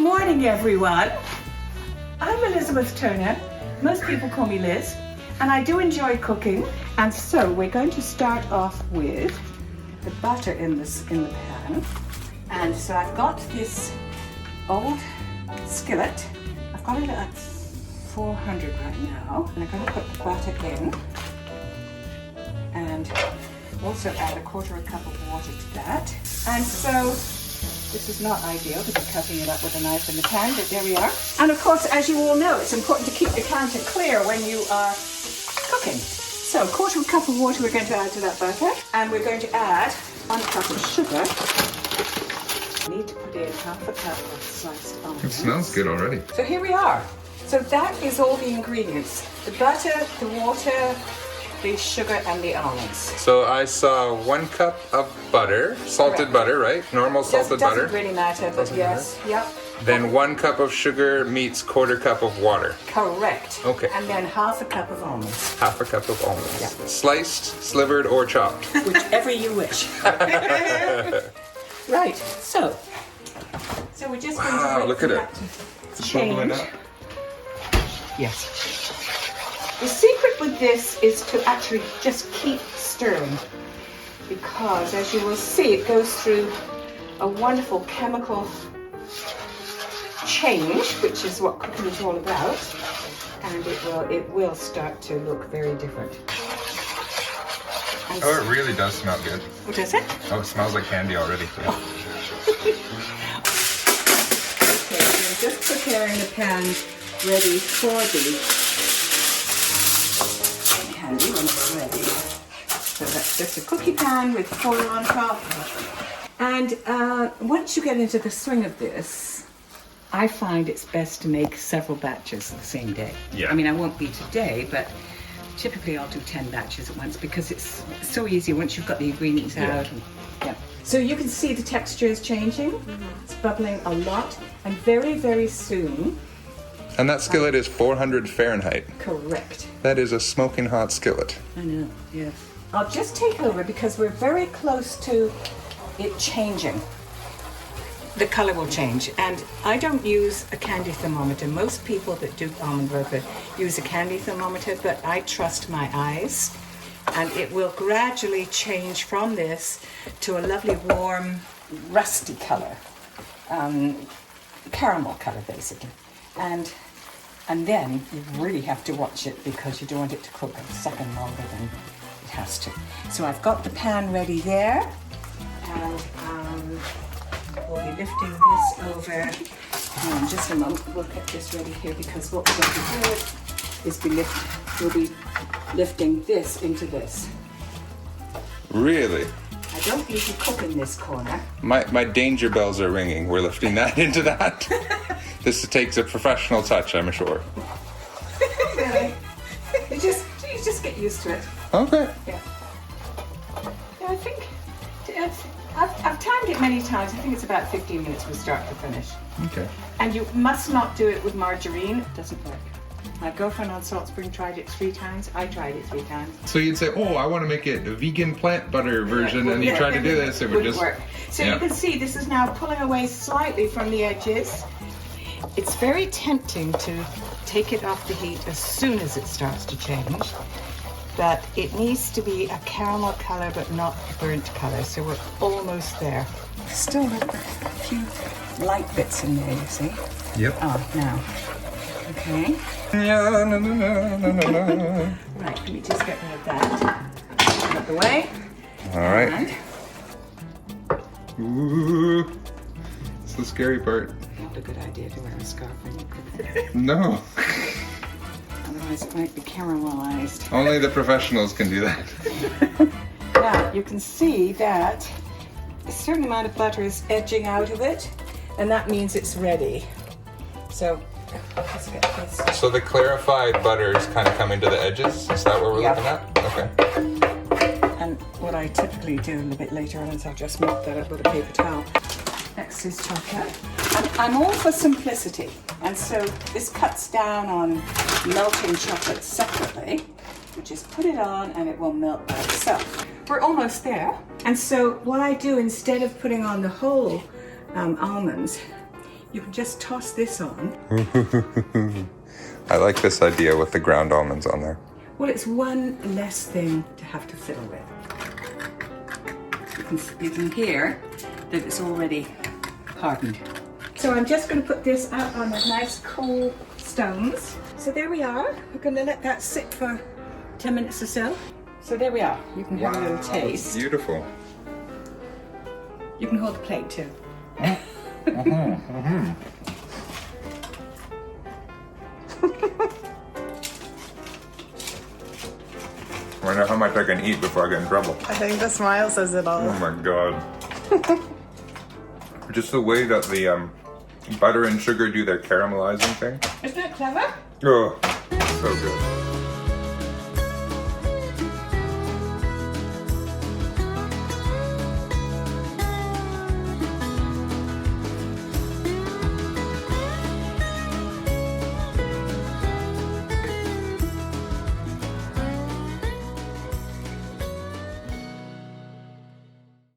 morning, everyone. I'm Elizabeth Turner. Most people call me Liz, and I do enjoy cooking. And so we're going to start off with the butter in the pan. And so I've got this old skillet. I've got it at 400 right now, and I'm going to put the butter in, and also add a quarter of a cup of water to that. And so this is not ideal to be cutting it up with a knife in the pan, but there we are. And of course, as you all know, it's important to keep the counter clear when you are cooking. So a quarter of a cup of water we're going to add to that butter, and we're going to add 1 cup of sugar. I need to put in half a cup of sliced almonds. It smells good already. So here we are. So that is all the ingredients. The butter, the water, the sugar, and the almonds. So I saw 1 cup of butter, salted butter, right? Normal salted butter. Doesn't really matter, but yes, yep. Then 1 cup of sugar meets quarter cup of water. Correct. Okay. And then half a cup of almonds. Half a cup of almonds. Yeah. Sliced, slivered, or chopped. Whichever you wish. Right, so we're just going to wait look for at that it. to It's bubbling change. up. Yes. The secret with this is to actually just keep stirring, because as you will see, it goes through a wonderful chemical change, which is what cooking is all about, and it will start to look very different. And Oh, it really does smell good. what is it? Oh, it smells like candy already. Yeah. Okay, so I'm just preparing the pan ready for the candy when it's ready. So that's just a cookie pan with foil on top. And once you get into the swing of this, I find it's best to make several batches the same day. Yeah. I mean, I won't be today, but typically I'll do 10 batches at once because it's so easy once you've got the ingredients out. And, yeah. So you can see the texture is changing. It's bubbling a lot, and very, very soon. And that skillet is 400 Fahrenheit. Correct. That is a smoking hot skillet. I know, yes. I'll just take over because we're very close to it changing. The color will change, and I don't use a candy thermometer. Most people that do almond roca use a candy thermometer, but I trust my eyes, and it will gradually change from this to a lovely warm rusty color, caramel color basically. And then you really have to watch it because you don't want it to cook a second longer than it has to. So I've got the pan ready there, and we'll be lifting this over. Just a moment, we'll get this ready here because what we're going to do is we'll be lifting this into this. Really? I don't usually cook in this corner. My danger bells are ringing. We're lifting that into that. This takes a professional touch, I'm sure. Really? You just get used to it. Okay. Yeah. Yeah, I think I've timed it many times. I think it's about 15 minutes from start to finish. Okay. And you must not do it with margarine. It doesn't work. My girlfriend on Salt Spring tried it 3 times. I tried it 3 times. So you'd say, oh, I want to make it a vegan plant butter version, and you try to do this, it would just work. So you can see this is now pulling away slightly from the edges. It's very tempting to take it off the heat as soon as it starts to change, but it needs to be a caramel color but not burnt color, so we're almost there. Still a few light bits in there, you see? Yep. Oh, now. Okay. Right, let me just get rid of that. Out of the way. All right. And Ooh. It's the scary part. not a good idea to wear a scarf when you cook. No. Otherwise it might be caramelized. Only the professionals can do that. Now, you can see that a certain amount of butter is edging out of it, and that means it's ready. So, let's get this. So the clarified butter is kind of coming to the edges? Is that what we're looking at? Okay. And what I typically do a little bit later on is I'll just mop that up with a paper towel. Next is chocolate. I'm all for simplicity, and so this cuts down on melting chocolate separately. You just put it on and it will melt by itself. We're almost there. And so what I do, instead of putting on the whole almonds, you can just toss this on. I like this idea with the ground almonds on there. Well, it's one less thing to have to fiddle with. You can hear that it's already hardened. So I'm just going to put this out on a nice cool stones. So there we are. We're going to let that sit for 10 minutes or so. So there we are. You can have a little taste. Beautiful. You can hold the plate too. I wonder how much I can eat before I get in trouble. I think the smile says it all. Oh my god. Just the way that the butter and sugar do their caramelizing thing. Isn't it clever? Oh, so good.